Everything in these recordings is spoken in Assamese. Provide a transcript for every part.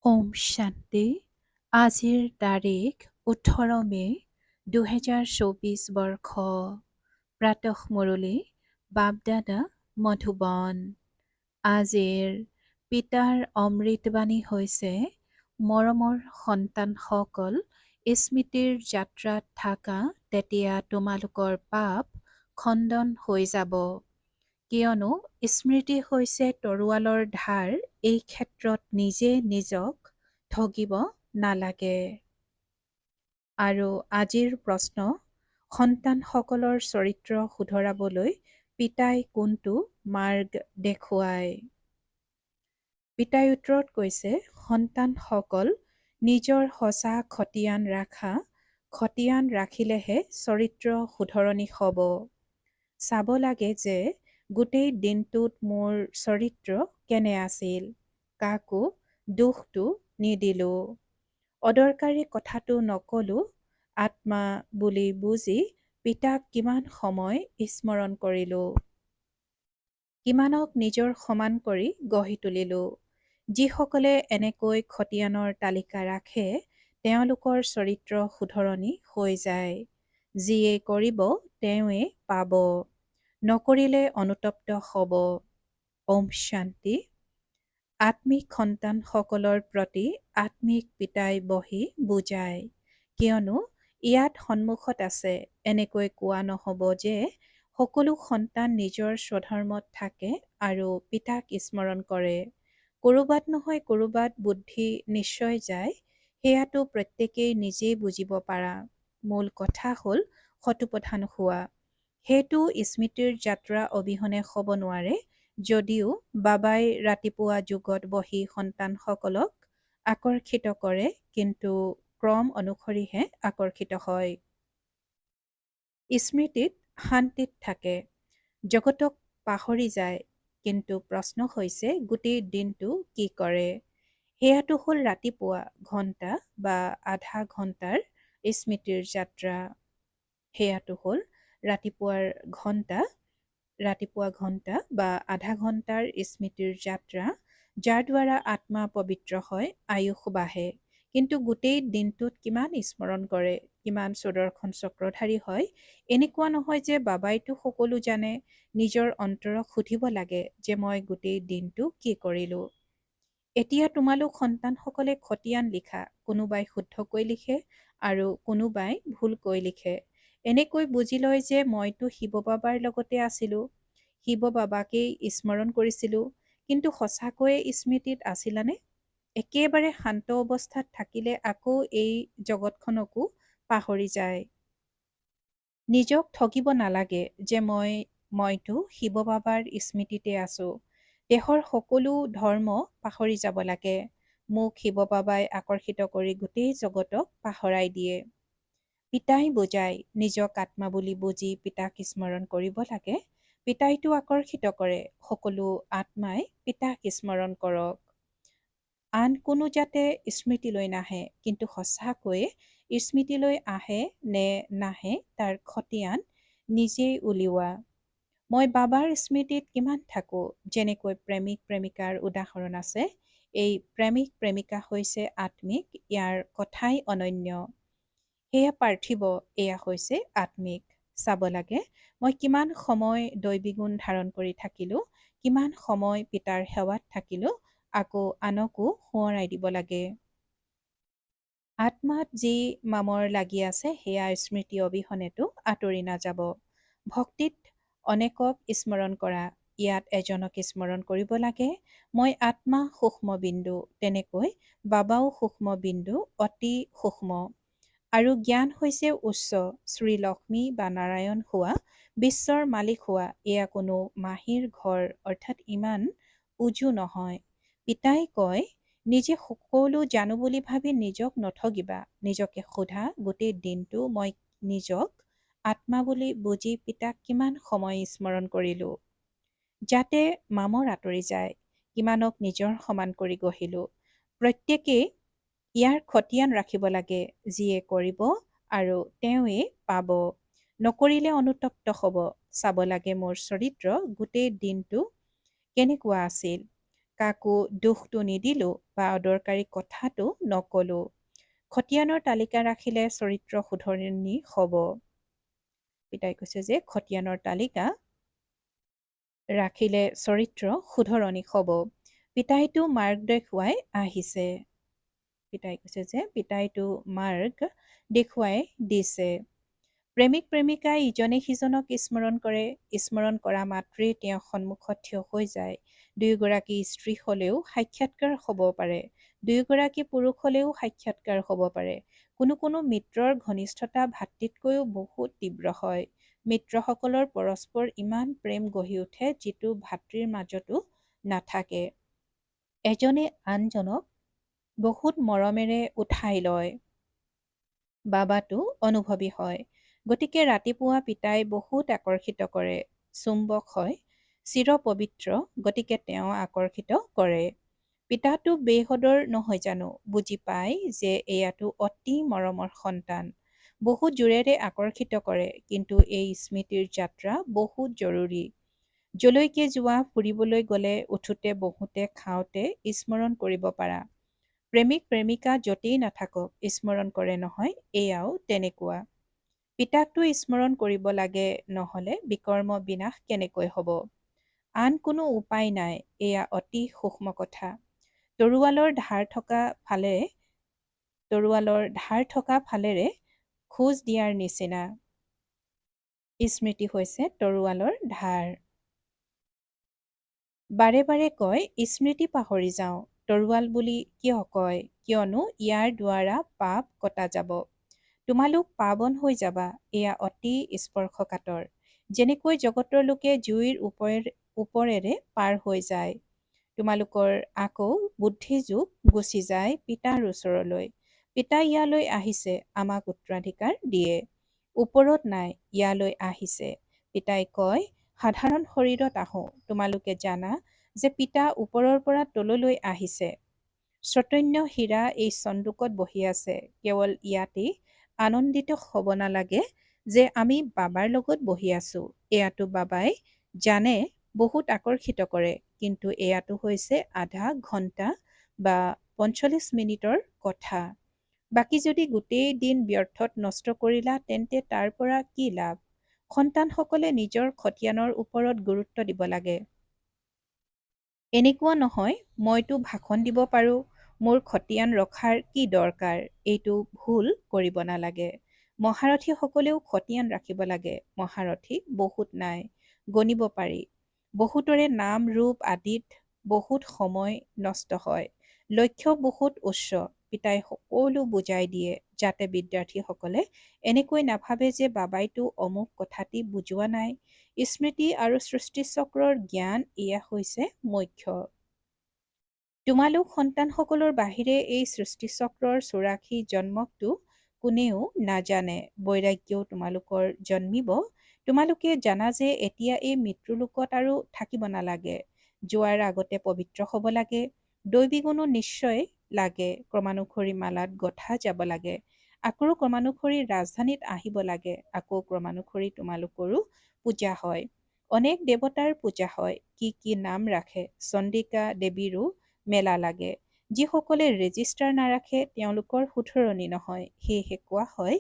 ওম শান্তি। আজিৰ তাৰিখ 18 মে 2024 বৰ্ষ। প্ৰাতঃ মুৰলী বাপদাদা মধুবন। আজিৰ পিতাৰ অমৃতবাণী হৈছে, মৰমৰ সন্তানসকল, স্মৃতিৰ যাত্ৰাত থাকা তেতিয়া তোমালোকৰ পাপ খণ্ডন হৈ যাব। কিয়নো স্মৃতি হৈছে তৰোৱালৰ ধাৰ। এই ক্ষেত্ৰত নিজে নিজক ঠগিব নালাগে। আৰু আজিৰ প্ৰশ্ন, সন্তানসকলৰ চৰিত্ৰ শুধৰাবলৈ পিতাই কোনটো মাৰ্গ দেখুৱায়? পিতাই উত্তৰত কৈছে, সন্তানসকল, নিজৰ সঁচা খতিয়ান ৰাখা। খতিয়ান ৰাখিলেহে চৰিত্ৰ শুধৰণি হ'ব। চাব লাগে যে গোটেই দিনটোত মোৰ চৰিত্ৰ কেনে আছিল। কাকো দোষটো নিদিলো, অদৰকাৰী কথাটো নকলো। আত্মা বুলি বুজি পিতাক কিমান সময় স্মৰণ কৰিলো। কিমানক নিজৰ সমান কৰি গঢ়ি তুলিলো। যিসকলে এনেকৈ খতিয়ানৰ তালিকা ৰাখে, তেওঁলোকৰ চৰিত্ৰ শুধৰণি হৈ যায়। যিয়ে কৰিব তেওঁৱে পাব, নকৰিলে অনুতপ্ত হ'ব। ওম শান্তি। আত্মিক সন্তানসকলৰ প্ৰতি আত্মিক পিতাই বহি বুজায়। কিয়নো ইয়াত সন্মুখত আছে, এনেকৈ কোৱা নহ'ব যে সকলো সন্তান নিজৰ স্বধৰ্মত থাকে আৰু পিতাক স্মৰণ কৰে। ক'ৰবাত নহয় ক'ৰবাত বুদ্ধি নিশ্চয় যায়। সেয়াটো প্ৰত্যেকেই নিজেই বুজিব পাৰা। মূল কথা হ'ল শতোপধান হোৱা। সেইটো স্মৃতিৰ যাত্ৰা অবিহনে হ'ব নোৱাৰে। যদিও বাবাই ৰাতিপুৱা যুগত বহি সন্তানসকলক আকৰ্ষিত কৰে, কিন্তু ক্ৰম অনুসৰিহে আকৰ্ষিত হয়। স্মৃতিত শান্তিত থাকে, জগতক পাহৰি যায়। কিন্তু প্ৰশ্ন হৈছে গোটেই দিনটো কি কৰে? সেয়াটো হ'ল ৰাতিপুৱা ঘণ্টা বা আধা ঘণ্টাৰ স্মৃতিৰ যাত্ৰা। সেয়াটো হ'ল ৰাতিপুৱা ঘণ্টা বা আধা ঘণ্টাৰ স্মৃতিৰ যাত্ৰা, যাৰ দ্বাৰা আত্মা পবিত্ৰ হয়, আয়ুস বাঢ়ে। কিন্তু গোটেই দিনটোত কিমান স্মৰণ কৰে, কিমান সুদৰ্শন চক্ৰধাৰী হয়। এনেকুৱা নহয় যে বাবাইতো সকলো জানে। নিজৰ অন্তৰক সুধিব লাগে যে মই গোটেই দিনটো কি কৰিলো। এতিয়া তোমালোক সন্তানসকলে খতিয়ান লিখা। কোনোবাই শুদ্ধকৈ লিখে আৰু কোনোবাই ভুলকৈ লিখে। এনেকৈ বুজি লয় যে মইতো শিৱ বাবাৰ লগতে আছিলো, শিৱ বাবাকেই স্মৰণ কৰিছিলো। কিন্তু সঁচাকৈয়ে স্মৃতিত আছিলানে? একেবাৰে শান্ত অৱস্থাত থাকিলে আকৌ এই জগতখনকো পাহৰি যায়। নিজক ঠগিব নালাগে যে মইতো শিৱ বাবাৰ স্মৃতিতে আছো। দেহৰ সকলো ধৰ্ম পাহৰি যাব লাগে। মোক শিৱ বাবাই আকৰ্ষিত কৰি গোটেই জগতক পাহৰাই দিয়ে। পিতাই বুজায়, নিজক আত্মা বুলি বুজি পিতাক স্মৰণ কৰিব লাগে। পিতাইটো আকৰ্ষিত কৰে, সকলো আত্মাই পিতাক স্মৰণ কৰক। আন কোনো যাতে স্মৃতিলৈ নাহে, কিন্তু সঁচাকৈয়ে স্মৃতিলৈ আহে নে নাহে তাৰ খতিয়ান নিজেই উলিওৱা। মই বাবাৰ স্মৃতিত কিমান থাকো। যেনেকৈ প্ৰেমিক প্ৰেমিকাৰ উদাহৰণ আছে। এই প্ৰেমিক প্ৰেমিকা হৈছে আত্মিক, ইয়াৰ কথাই অনন্য। সেয়া পাৰ্থিৱ, এয়া হৈছে আত্মিক। চাব লাগে মই কিমান সময় দৈবী গুণ ধাৰণ কৰি থাকিলো, কিমান সময় পিতাৰ সেৱাত থাকিলো, আকৌ আনকো সোঁৱৰাই দিব লাগে। আত্মাত যি মামৰ লাগি আছে সেয়া স্মৃতি অবিহনেতো আঁতৰি নাযাব। ভক্তিত অনেকক স্মৰণ কৰা, ইয়াত এজনক স্মৰণ কৰিব লাগে। মই আত্মা সূক্ষ্ম বিন্দু, তেনেকৈ বাবাও সূক্ষ্ম বিন্দু, অতি সূক্ষ্ম। আৰু জ্ঞান হৈছে উচ্চ, শ্ৰী লক্ষ্মী বা নাৰায়ণ হোৱা, বিশ্বৰ মালিক হোৱা। এয়া কোনো মাহীৰ ঘৰ, অৰ্থাৎ ইমান উজু নহয়। পিতাই কয়, নিজে সকলো জানো বুলি ভাবি নিজক নঠগিবা। নিজকে সোধা, গোটেই দিনটো মই নিজক আত্মা বুলি বুজি পিতাক কিমান সময় স্মৰণ কৰিলো। যাতে মামৰ আঁতৰি যায়, কিমানক নিজৰ সমান কৰি গঢ়িলো। প্ৰত্যেকেই ইয়াৰ খতিয়ান ৰাখিব লাগে। যিয়ে কৰিব আৰু তেওঁৱে পাব, নকৰিলে অনুতপ্ত হ'ব। চাব লাগে মোৰ চৰিত্ৰ গোটেই দিনটো কেনেকুৱা আছিল। কাকো দুখটো নিদিলোঁ বা অদৰকাৰী কথাটো নকলোঁ। খতিয়ানৰ তালিকা ৰাখিলে চৰিত্ৰ শুধৰণি হ'ব। পিতাই কৈছে যে খতিয়ানৰ তালিকা ৰাখিলে চৰিত্ৰ শুধৰণি হ'ব। পিতাইটো মাৰ্গ দেখুৱাই আহিছে। পিতাই কৈছে যে পিতাইটো মাৰ্গ দেখুৱাই দিছে। প্ৰেমিক প্ৰেমিকাই ইজনে সিজনক স্মৰণ কৰে। স্মৰণ কৰা মাত্ৰেই তেওঁ সন্মুখত থিয় হৈ যায়। দুয়োগৰাকী স্ত্ৰী হ'লেও সাক্ষাৎকাৰ হ'ব পাৰে। দুয়োগৰাকী পুৰুষ হ'লেও সাক্ষাৎকাৰ হ'ব পাৰে। কোনো কোনো মিত্ৰৰ ঘনিষ্ঠতা ভাতৃতকৈও বহুত তীব্ৰ হয়। মিত্ৰসকলৰ পৰস্পৰ ইমান প্ৰেম গঢ়ি উঠে যিটো ভাতৃৰ মাজতো নাথাকে। এজনে আনজনক বহুত মৰমেৰে উঠাই লয়। বাবাটো অনুভৱী হয়। গতিকে ৰাতিপুৱা পিতাই বহুত আকৰ্ষিত কৰে। চুম্বক হয়। চিৰ পবিত্ৰ, গতিকে তেওঁ আকৰ্ষিত কৰে। পিতাটো বেহদৰ নহয় জানো? বুজি পায় যে এয়াটো অতি মৰমৰ সন্তান। বহুত জোৰেৰে আকৰ্ষিত কৰে, কিন্তু এই স্মৃতিৰ যাত্ৰা বহুত জৰুৰী। যলৈকে যোৱা, ফুৰিবলৈ গ'লে, উঠোতে বহোতে খাওঁতে স্মৰণ কৰিব পাৰা। প্ৰেমিক প্ৰেমিকা য'তেই নাথাকক স্মৰণ কৰে নহয়, এয়াও তেনেকুৱা। পিতাকটো স্মৰণ কৰিব লাগে, নহ'লে বিকৰ্ম বিনাশ কেনেকৈ হ'ব? আন কোনো উপায় নাই। এয়া অতি সূক্ষ্ম কথা। তৰোৱালৰ ধাৰ থকা ফালেৰে খোজ দিয়াৰ নিচিনা। স্মৃতি হৈছে তৰোৱালৰ ধাৰ। বাৰে বাৰে কয়, স্মৃতি পাহৰি যাওঁ। তৰোৱাল বুলি কিয় কয়? কিয়নো ইয়াৰ দ্বাৰা পাপ কটা যাব। তোমালোক পাৱন হৈ যাবা। এয়া অতি স্পৰ্শকাতৰ। যেনেকৈ জগতৰ লোকে জুইৰ ওপৰেৰে পাৰ হৈ যায়। তোমালোকৰ আকৌ বুদ্ধিযোগ গুচি যায় পিতাৰ ওচৰলৈ। পিতা ইয়ালৈ আহিছে, আমাক উত্তৰাধিকাৰ দিয়ে। ওপৰত নাই, ইয়ালৈ আহিছে। পিতাই কয়, সাধাৰণ শৰীৰত আহোঁ। তোমালোকে জানা যে পিতা ওপৰৰ পৰা তললৈ আহিছে। চৈতন্য হীৰা এই চন্দুকত বহি আছে। কেৱল ইয়াতেই আনন্দিত হ'ব নালাগে যে আমি বাবাৰ লগত বহি আছো। এয়াতো বাবাই জানে, বহুত আকৰ্ষিত কৰে, কিন্তু এয়াটো হৈছে আধা ঘণ্টা বা ৪৫ মিনিটৰ কথা। বাকী যদি গোটেই দিন ব্যৰ্থত নষ্ট কৰিলা, তেন্তে তাৰ পৰা কি লাভ? সন্তানসকলে নিজৰ খতিয়ানৰ ওপৰত গুৰুত্ব দিব লাগে। এনেকুৱা নহয়, মইতো ভাষণ দিব পাৰোঁ, মোৰ খতিয়ান ৰখাৰ কি দৰকাৰ? এইটো ভুল কৰিব নালাগে। মহাৰথীসকলেও খতিয়ান ৰাখিব লাগে। মহাৰথী বহুত নাই, গণিব পাৰি। বহুতৰে নাম ৰূপ আদিত বহুত সময় নষ্ট হয়। লক্ষ্য বহুত উচ্চ। পিতাই সকলো বুজাই দিয়ে, যাতে বিদ্যাৰ্থীসকলে এনেকৈ নাভাবে যে বাবাইতো অমুক কথাটি বুজোৱা নাই। স্মৃতি আৰু সৃষ্টিচক্ৰৰ জ্ঞান এয়া হৈছে মুখ্য। তোমালোক সন্তানসকলৰ বাহিৰে এই সৃষ্টিচক্ৰৰ ৮৪ জন্মকটো কোনেও নাজানে। বৈৰাগ্যও তোমালোকৰ জন্মিব। তোমালোকে জানা যে এতিয়া এই মৃত্যুলোকত আৰু থাকিব নালাগে। যোৱাৰ আগতে পবিত্ৰ হ'ব লাগে। দৈবিগুণো নিশ্চয় লাগে। ক্ৰমানুসৰি মালাত গঁথা যাব লাগে। আকৌ ক্ৰমানুসৰি ৰাজধানীত আহিব লাগে। আকৌ ক্ৰমানুসৰি তোমালোকৰো পূজা হয়। অনেক দেৱতাৰ পূজা হয়। কি কি নাম ৰাখে। চণ্ডিকা দেৱীৰো মেলা লাগে। যিসকলে ৰেজিষ্টাৰ নাৰাখে, তেওঁলোকৰ শুধৰণি নহয়। সেয়েহে কোৱা হয়,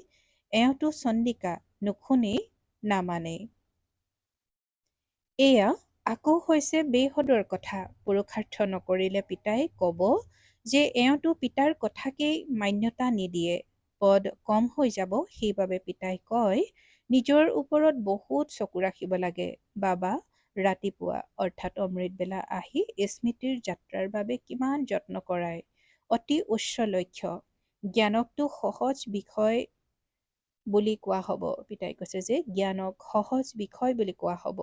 এওঁতো চণ্ডিকা, নুশুনেই, নামানেই। এয়া আকৌ হৈছে বেহদৰ কথা। পুৰুষাৰ্থ নকৰিলে পিতাই ক'ব যে এওঁতো পিতাৰ কথাকেই মান্যতা নিদিয়ে। পদ কম হৈ যাব। সেইবাবে পিতাই কয়, নিজৰ ওপৰত বহুত চকু ৰাখিব লাগে। বাবা ৰাতিপুৱা অৰ্থাৎ অমৃতবেলা আহি স্মৃতিৰ যাত্ৰাৰ বাবে কিমান যত্ন কৰায়। অতি উচ্চ লক্ষ্য। জ্ঞানকতো সহজ বিষয় বুলি কোৱা হ'ব। পিতাই কৈছে যে জ্ঞানক সহজ বিষয় বুলি কোৱা হ'ব।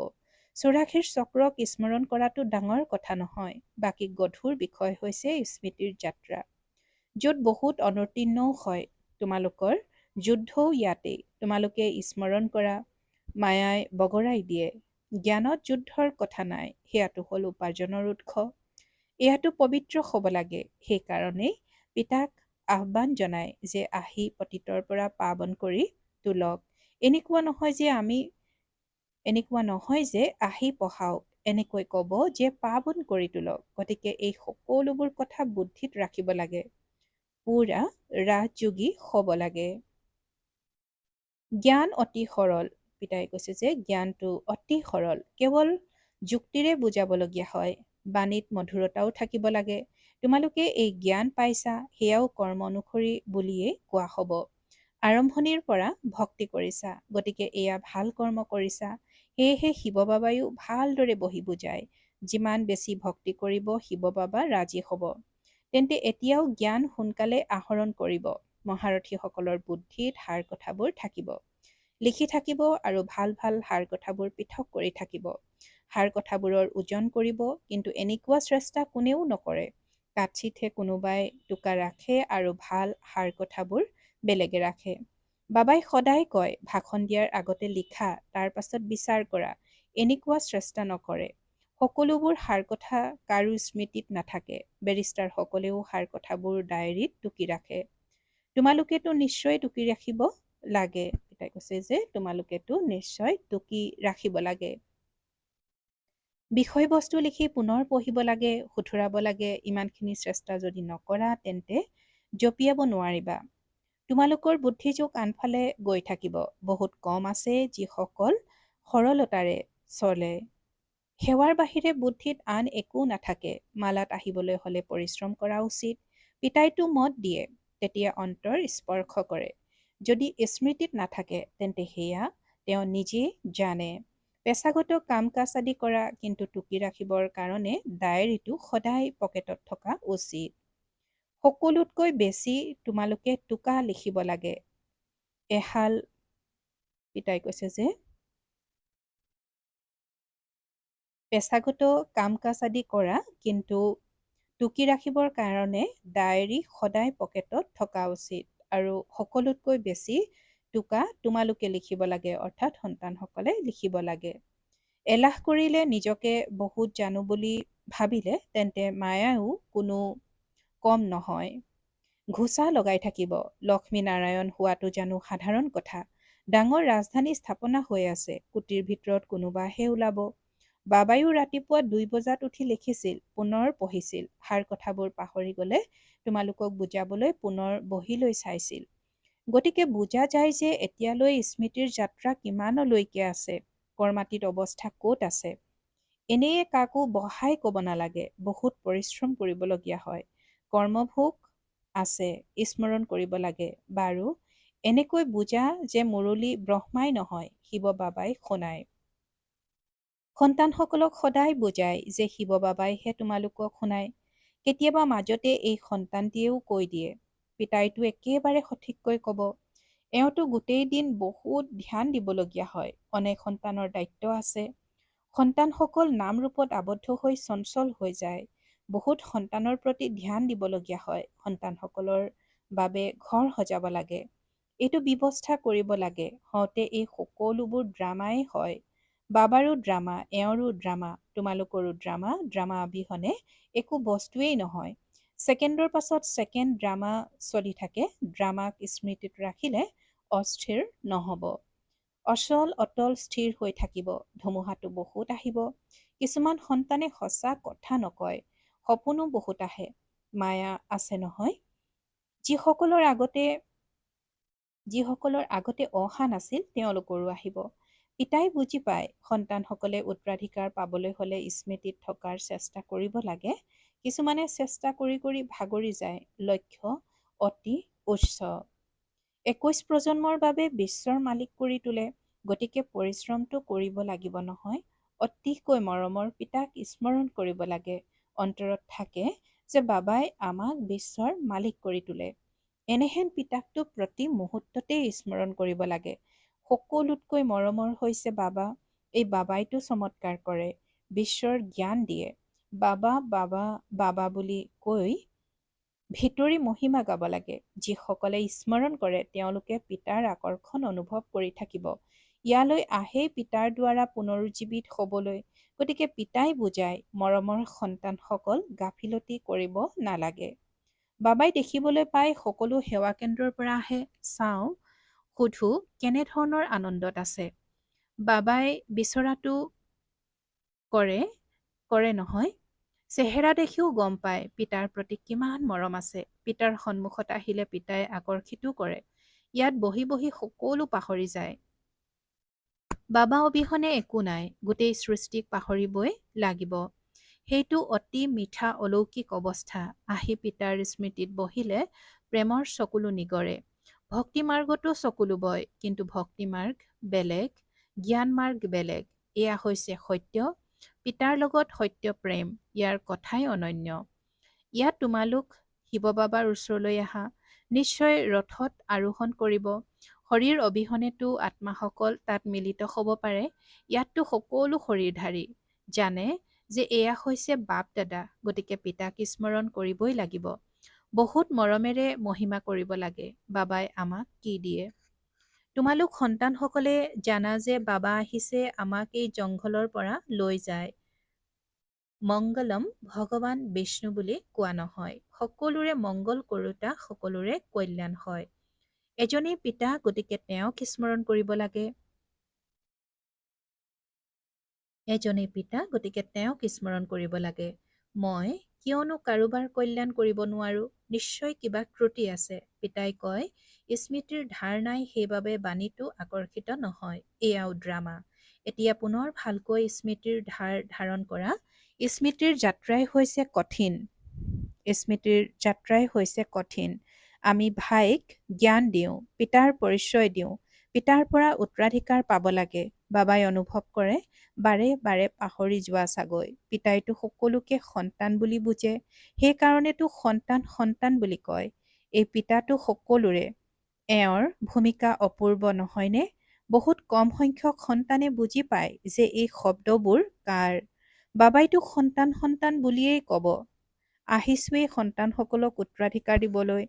৮৪ চক্ৰক স্মৰণ কৰাটো ডাঙৰ কথা নহয়। বাকী গধুৰ বিষয় হৈছে স্মৃতিৰ যাত্ৰা, য'ত বহুত অনুতীৰ্ণও হয়। তোমালোকৰ যুদ্ধও ইয়াতেই। তোমালোকে স্মৰণ কৰা, মায়াই বগৰাই দিয়ে। জ্ঞানত যুদ্ধৰ কথা নাই। সেয়াটো হ'ল উপাৰ্জনৰ উৎস। এয়াটো পবিত্ৰ হ'ব লাগে। সেইকাৰণেই পিতাক আহ্বান জনায় যে আহি পতিতৰ পৰা পাৱন কৰি তোলক। এনেকুৱা নহয় যে আহি পঢ়াওক। এনেকৈ ক'ব যে পাৱন কৰি তোলক। গতিকে এই সকলোবোৰ কথা বুদ্ধিত ৰাখিব লাগে। পুৰা ৰাজযোগী হ'ব লাগে। জ্ঞান অতি সৰল। পিতাই কৈছে যে জ্ঞানটো অতি সৰল, কেৱল যুক্তিৰে বুজাবলগীয়া হয়। বাণীত মধুৰতাও থাকিব লাগে। তোমালোকে এই জ্ঞান পাইছা, সেয়াও কৰ্ম অনুসৰি বুলিয়েই কোৱা হ'ব। আৰম্ভণিৰ পৰা ভক্তি কৰিছা, গতিকে এয়া ভাল কৰ্ম কৰিছা। সেয়েহে শিৱ বাবাইও ভালদৰে বহি বুজায়। যিমান বেছি ভক্তি কৰিব শিৱ বাবা ৰাজি হ'ব। তেন্তে এতিয়াও জ্ঞান সোনকালে আহৰণ কৰিব। মহাৰথীসকলৰ বুদ্ধিত সাৰ কথাবোৰ থাকিব। লিখি থাকিব আৰু ভাল ভাল সাৰ কথাবোৰ পৃথক কৰি থাকিব। সাৰ কথাবোৰৰ ওজন কৰিব, কিন্তু এনেকুৱা চেষ্টা কোনেও নকৰে। কাৎচিতহে কোনোবাই টোকা ৰাখে আৰু ভাল সাৰ কথাবোৰ বেলেগে ৰাখে। বাবাই সদায় কয়, ভাষণ দিয়াৰ আগতে লিখা, তাৰ পাছত বিচাৰ কৰা। এনেকুৱা চেষ্টা নকৰে। সকলোবোৰ সাৰ কথা কাৰো স্মৃতিত নাথাকে। বেৰিষ্টাৰসকলেও সাৰ কথাবোৰ ডায়েৰীত টুকি ৰাখে। তোমালোকেতো নিশ্চয় টুকি ৰাখিব লাগে। পিতাই কৈছে যে তোমালোকেতো নিশ্চয় টুকি ৰাখিব লাগে। বিষয়বস্তু লিখি পুনৰ পঢ়িব লাগে, শুধৰাব লাগে। ইমানখিনি চেষ্টা যদি নকৰা তেন্তে জঁপিয়াব নোৱাৰিবা। তোমালোকৰ বুদ্ধিযোগ আনফালে গৈ থাকিব। বহুত কম আছে যিসকল সৰলতাৰে চলে। সেৱাৰ বাহিৰে বুদ্ধিত আন একো নাথাকে। মালাত আহিবলৈ হ'লে পৰিশ্ৰম কৰা উচিত। পিতাইটো মত দিয়ে, তেতিয়া অন্তৰ স্পৰ্শ কৰে। যদি স্মৃতিত নাথাকে তেন্তে সেয়া তেওঁ নিজেই জানে। পেছাগত কাম কাজ আদি কৰা, কিন্তু টুকি ৰাখিবৰ কাৰণে ডায়েৰীটো সদায় পকেটত থকা উচিত। সকলোতকৈ বেছি তোমালোকে টোকা লিখিব লাগে। এহাল পিতাই কৈছে যে পেছাগত কাম কাজ আদি কৰা, কিন্তু টুকি ৰাখিবৰ কাৰণে ডায়েৰী সদায় পকেটত থকা উচিত। আৰু সকলোতকৈ বেছি টোকা তোমালোকে লিখিব লাগে, অৰ্থাৎ সন্তানসকলে লিখিব লাগে। এলাহ কৰিলে, নিজকে বহুত জানো বুলি ভাবিলে, তেন্তে মায়াও কোনো কম নহয়। ঘোচা লগাই থাকিব। লক্ষ্মীনাৰায়ণ হোৱাটো জানো সাধাৰণ কথা? ডাঙৰ ৰাজধানী স্থাপনা হৈ আছে, কুটিৰ ভিতৰত কোনোবাহে ওলাব। বাবাইও ৰাতিপুৱা 2 বজাত উঠি লিখিছিল, পুনৰ পঢ়িছিল। সাৰ কথাবোৰ পাহৰি গ'লে তোমালোকক বুজাবলৈ পুনৰ বহি লৈ চাইছিল। গতিকে বুজা যায় যে এতিয়ালৈ স্মৃতিৰ যাত্ৰা কিমানলৈকে আছে, কৰ্মাতীত অৱস্থা ক'ত আছে। এনেয়ে কাকো বহাই ক'ব নালাগে। বহুত পৰিশ্ৰম কৰিবলগীয়া হয়। কৰ্মভোগ আছে, স্মৰণ কৰিব লাগে। বাৰু এনেকৈ বুজা যে মুৰলী ব্ৰহ্মাই নহয়, শিৱ বাবাই শুনায়। সন্তানসকলক সদায় বুজায় যে শিৱ বাবাইহে তোমালোকক শুনায়। কেতিয়াবা মাজতে এই সন্তানটিয়েও কৈ দিয়ে। পিতাইটো একেবাৰে সঠিককৈ ক'ব। এওঁতো গোটেই দিন বহুত ধ্যান দিবলগীয়া হয়। অনেক সন্তানৰ দায়িত্ব আছে। সন্তানসকল নামৰূপত আবদ্ধ হৈ চঞ্চল হৈ যায়। বহুত সন্তানৰ প্ৰতি ধ্যান দিবলগীয়া হয়। সন্তানসকলৰ বাবে ঘৰ সজাব লাগে। এইটো ব্যৱস্থা কৰিব লাগে। হওঁতে এই সকলোবোৰ ড্ৰামাই হয়। বাবাৰো ড্ৰামা, এওঁৰো ড্ৰামা, তোমালোকৰো ড্ৰামা। ড্ৰামা অবিহনে একো বস্তুৱেই নহয়। ছেকেণ্ডৰ পাছত ছেকেণ্ড ড্ৰামা চলি থাকে। ড্ৰামাক স্মৃতিত ৰাখিলে অস্থিৰ নহ'ব। অচল অটল স্থিৰ হৈ থাকিব। ধুমুহাটো বহুত আহিব। কিছুমান সন্তানে সঁচা কথা নকয়। সপোনো বহুত আহে। মায়া আছে নহয়। যিসকলৰ আগতে অহা নাছিল, তেওঁলোকৰো আহিব। পিতাই বুজি পায়, সন্তানসকলে উত্তৰাধিকাৰ পাবলৈ হ'লে স্মৃতিত থকাৰ চেষ্টা কৰিব লাগে। কিছুমানে চেষ্টা কৰি কৰি ভাগৰি যায়। লক্ষ্য অতি উচ্চ। 21 প্ৰজন্মৰ বাবে বিশ্বৰ মালিক কৰি তোলে। গতিকে পৰিশ্ৰমটো কৰিব লাগিব নহয়। অতিশয় মৰমৰ পিতাক স্মৰণ কৰিব লাগে। অন্তৰত থাকে যে বাবাই আমাক বিশ্বৰ মালিক কৰি তোলে। এনেহেন পিতাকটো প্ৰতি মুহূৰ্ততেই স্মৰণ কৰিব লাগে। সকলোতকৈ মৰমৰ হৈছে বাবা। এই বাবাইটো চমৎকাৰ কৰে, বিশ্বৰ জ্ঞান দিয়ে। বাবা বাবা বাবা বুলি কৈ ভিতৰি মহিমা গাব লাগে। যিসকলে স্মৰণ কৰে তেওঁলোকে পিতাৰ আকৰ্ষণ অনুভৱ কৰি থাকিব। ইয়ালৈ আহেই পিতাৰ দ্বাৰা পুনৰুজ্জীৱিত হ'বলৈ। গতিকে পিতাই বুজায়, মৰমৰ সন্তানসকল গাফিলতি কৰিব নালাগে। বাবাই দেখিবলৈ পাই সকলো সেৱা কেন্দ্ৰৰ পৰা আহে। চাওঁ, সোধো কেনেধৰণৰ আনন্দত আছে। বাবাই বিচৰাটো কৰে কৰে নহয়। চেহেৰা দেখিও গম পায় পিতাৰ প্ৰতি কিমান মৰম আছে। পিতাৰ সন্মুখত আহিলে পিতাই আকৰ্ষিতো কৰে। ইয়াত বহি বহি সকলো পাহৰি যায়। বাবা অবিহনে একো নাই, গোটেই সৃষ্টিক পাহৰিবই লাগিব। সেইটো অতি মিঠা অলৌকিক অৱস্থা। আহি পিতাৰ স্মৃতিত বহিলে প্ৰেমৰ চকুলো নিগৰে। ভক্তি মাৰ্গতো চকুলো বয়, কিন্তু ভক্তি মাৰ্গ বেলেগ, জ্ঞান মাৰ্গ বেলেগ। এয়া হৈছে সত্য, পিতাৰ লগত সত্য প্ৰেম, ইয়াৰ কথাই অনন্য। ইয়াত তোমালোক শিৱ বাবাৰ ওচৰলৈ আহা, নিশ্চয় ৰথত আৰোহণ কৰিব। শৰীৰ অবিহনেতো আত্মাসকল তাত মিলিত হ'ব পাৰে। ইয়াততো সকলো শৰীৰধাৰী জানে যে এয়া হৈছে বাপ দাদা, গতিকে পিতাক স্মৰণ কৰিবই লাগিব। বহুত মৰমেৰে মহিমা কৰিব লাগে। বাবাই আমাক কি দিয়ে? তোমালোক সন্তানসকলে জানা যে বাবা আহিছে আমাক এই জংঘলৰ পৰা লৈ যায়। মংগলম ভগৱান বিষ্ণু বুলি কোৱা নহয়। সকলোৰে মংগল কৰোঁতা সকলোৰে কল্যাণ হয়। এজনেই পিতা, গতিকে তেওঁক স্মৰণ কৰিব লাগে। এজনেই পিতা, গতিকে তেওঁক স্মৰণ কৰিব লাগে। মই কিয়নো কাৰোবাৰ কল্যাণ কৰিব নোৱাৰো? নিশ্চয় কিবা ত্ৰুটি আছে। পিতাই কয় স্মৃতিৰ ধাৰ নাই, সেইবাবে বাণীটো আকৰ্ষিত নহয়। এয়াও ড্ৰামা। এতিয়া পুনৰ ভালকৈ স্মৃতিৰ ধাৰ ধাৰণ কৰা। স্মৃতিৰ যাত্ৰাই হৈছে কঠিন। স্মৃতিৰ যাত্ৰাই হৈছে কঠিন। আমি ভাইক জ্ঞান দিওঁ, পিতাৰ পৰিচয় দিওঁ, পিতাৰ পৰা উত্তৰাধিকাৰ পাব লাগে। বাবাই অনুভৱ কৰে বাৰে বাৰে পাহৰি যোৱা চাগৈ। পিতাইতো সকলোকে সন্তান বুলি বুজে, সেইকাৰণেতো সন্তান সন্তান বুলি কয়। এই পিতাটো সকলোৰে। এওঁৰ ভূমিকা অপূৰ্ব নহয়নে? বহুত কম সংখ্যক সন্তানে বুজি পায় যে এই শব্দবোৰ কাৰ। বাবাইতো সন্তান সন্তান বুলিয়েই ক'ব। আহিছোৱেই সন্তানসকলক উত্তৰাধিকাৰ দিবলৈ।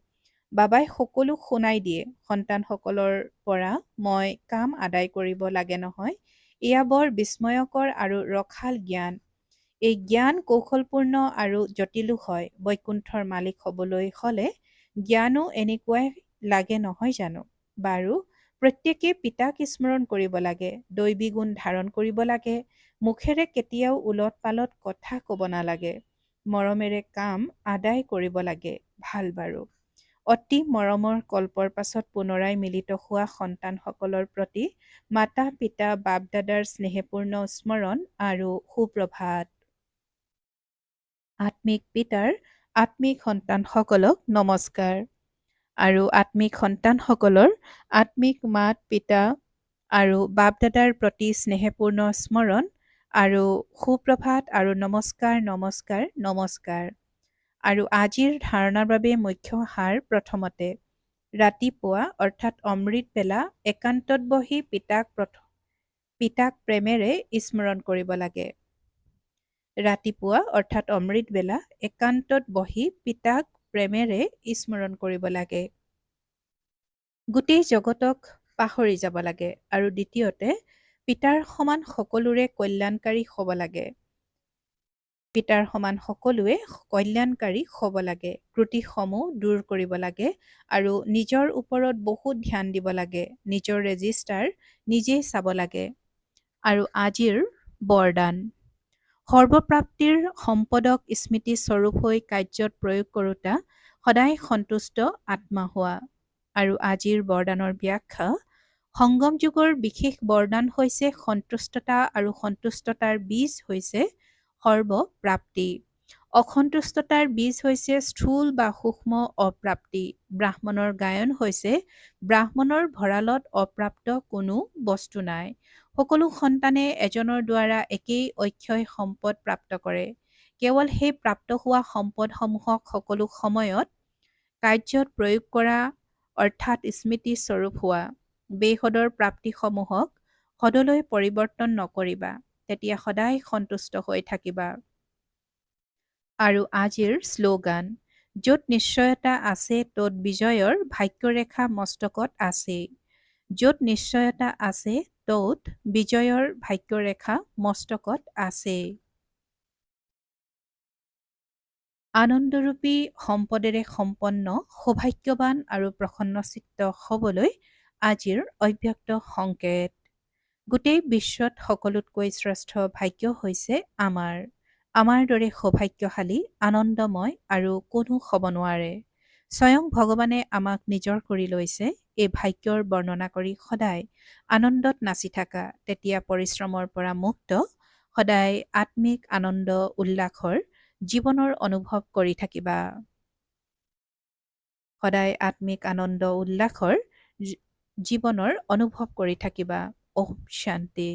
বাবাই সকলো শুনাই দিয়ে। সন্তানসকলৰ পৰা মই কাম আদায় কৰিব লাগে নহয়। এয়া বৰ বিস্ময়কৰ আৰু ৰসাল জ্ঞান। এই জ্ঞান কৌশলপূৰ্ণ আৰু জটিলো হয়। বৈকুণ্ঠৰ মালিক হ'বলৈ হ'লে জ্ঞানো এনেকুৱাই লাগে নহয় জানো? বাৰু, প্ৰত্যেকে পিতাক স্মৰণ কৰিব লাগে, দৈবী গুণ ধাৰণ কৰিব লাগে। মুখেৰে কেতিয়াও ওলট পালট কথা ক'ব নালাগে। মৰমেৰে কাম আদায় কৰিব লাগে। ভাল বাৰু। অতি মৰমৰ কল্পৰ পাছত পুনৰাই মিলিত হোৱা সন্তানসকলৰ প্ৰতি মাতা পিতা বাপ দাদাৰ স্নেহপূৰ্ণ স্মৰণ আৰু সুপ্ৰভাত। আত্মিক পিতাৰ আত্মিক সন্তানসকলক নমস্কাৰ। আৰু আত্মিক সন্তানসকলৰ আত্মিক মাত পিতা আৰু বাপ দাদাৰ প্ৰতি স্নেহপূৰ্ণ স্মৰণ আৰু সুপ্ৰভাত আৰু নমস্কাৰ নমস্কাৰ নমস্কাৰ। আৰু আজিৰ ধাৰণাৰ বাবে মুখ্য সাৰ প্ৰথমতে ৰাতিপুৱা অৰ্থাৎ অমৃত বেলা একান্তত বহি পিতাক প্ৰেমেৰে স্মৰণ কৰিব লাগে। ৰাতিপুৱা অৰ্থাৎ অমৃত বেলা একান্তত বহি পিতাক প্ৰেমেৰে স্মৰণ কৰিব লাগে। গোটেই জগতক পাহৰি যাব লাগে। আৰু দ্বিতীয়তে পিতাৰ সমান সকলোৰে কল্যাণকাৰী হ'ব লাগে। পিতাৰ সমান সকলোৱে কল্যাণকাৰী হ'ব লাগে। ত্ৰুটিসমূহ দূৰ কৰিব লাগে আৰু নিজৰ ওপৰত বহুত ধ্যান দিব লাগে। নিজৰ ৰেজিষ্টাৰ নিজেই চাব লাগে। আৰু আজিৰ বৰদান সৰ্বপ্ৰাপ্তিৰ সম্পদক স্মৃতিস্বৰূপ হৈ কাৰ্যত প্ৰয়োগ কৰোঁতা সদায় সন্তুষ্ট আত্মা হোৱা। আৰু আজিৰ বৰদানৰ ব্যাখ্যা সংগম যুগৰ বিশেষ বৰদান হৈছে সন্তুষ্টতা আৰু সন্তুষ্টতাৰ বীজ হৈছে সৰ্বপ্ৰাপ্তি। অসন্তুষ্টতাৰ বীজ হৈছে স্থূল বা সূক্ষ্ম অপ্ৰাপ্তি। ব্ৰাহ্মণৰ গায়ন হৈছে ব্ৰাহ্মণৰ ভঁৰালত অপ্ৰাপ্ত কোনো বস্তু নাই। সকলো সন্তানে এজনৰ দ্বাৰা একেই অক্ষয় সম্পদ প্ৰাপ্ত কৰে। কেৱল সেই প্ৰাপ্ত হোৱা সম্পদসমূহক সকলো সময়ত কাৰ্যত প্ৰয়োগ কৰা অৰ্থাৎ স্মৃতিস্বৰূপ হোৱা। বেসদৰ প্ৰাপ্তিসমূহক সদলৈ পৰিৱৰ্তন নকৰিবা, তেতিয়া সদায় সন্তুষ্ট হৈ থাকিবা। আৰু আজিৰ শ্লোগান য'ত নিশ্চয়তা আছে ত'ত বিজয়ৰ ভাগ্যৰেখা মস্তকত আছেই। য'ত নিশ্চয়তা আছে ত'ত বিজয়ৰ ভাগ্যৰেখা মস্তকত আছেই। আনন্দৰূপী সম্পদেৰে সম্পন্ন সৌভাগ্যৱান আৰু প্ৰসন্নচিত্ত হ'বলৈ আজিৰ অব্যক্ত সংকেত। গোটেই বিশ্বত সকলোতকৈ শ্ৰেষ্ঠ ভাগ্য হৈছে আমাৰ। আমাৰ দৰে সৌভাগ্যশালী, আনন্দময় আৰু কোনো হ'ব নোৱাৰে। স্বয়ং ভগৱানে আমাক নিজৰ কৰি লৈছে। এই ভাগ্যৰ বৰ্ণনা কৰি সদায় আনন্দত নাচি থাকা, তেতিয়া পৰিশ্ৰমৰ পৰা মুক্ত, সদায় আত্মিক আনন্দ উল্লাসৰ জীৱনৰ অনুভৱ কৰি থাকিবা। সদায় আত্মিক আনন্দ উল্লাসৰ জীৱনৰ অনুভৱ কৰি থাকিবা। ওম শান্তি।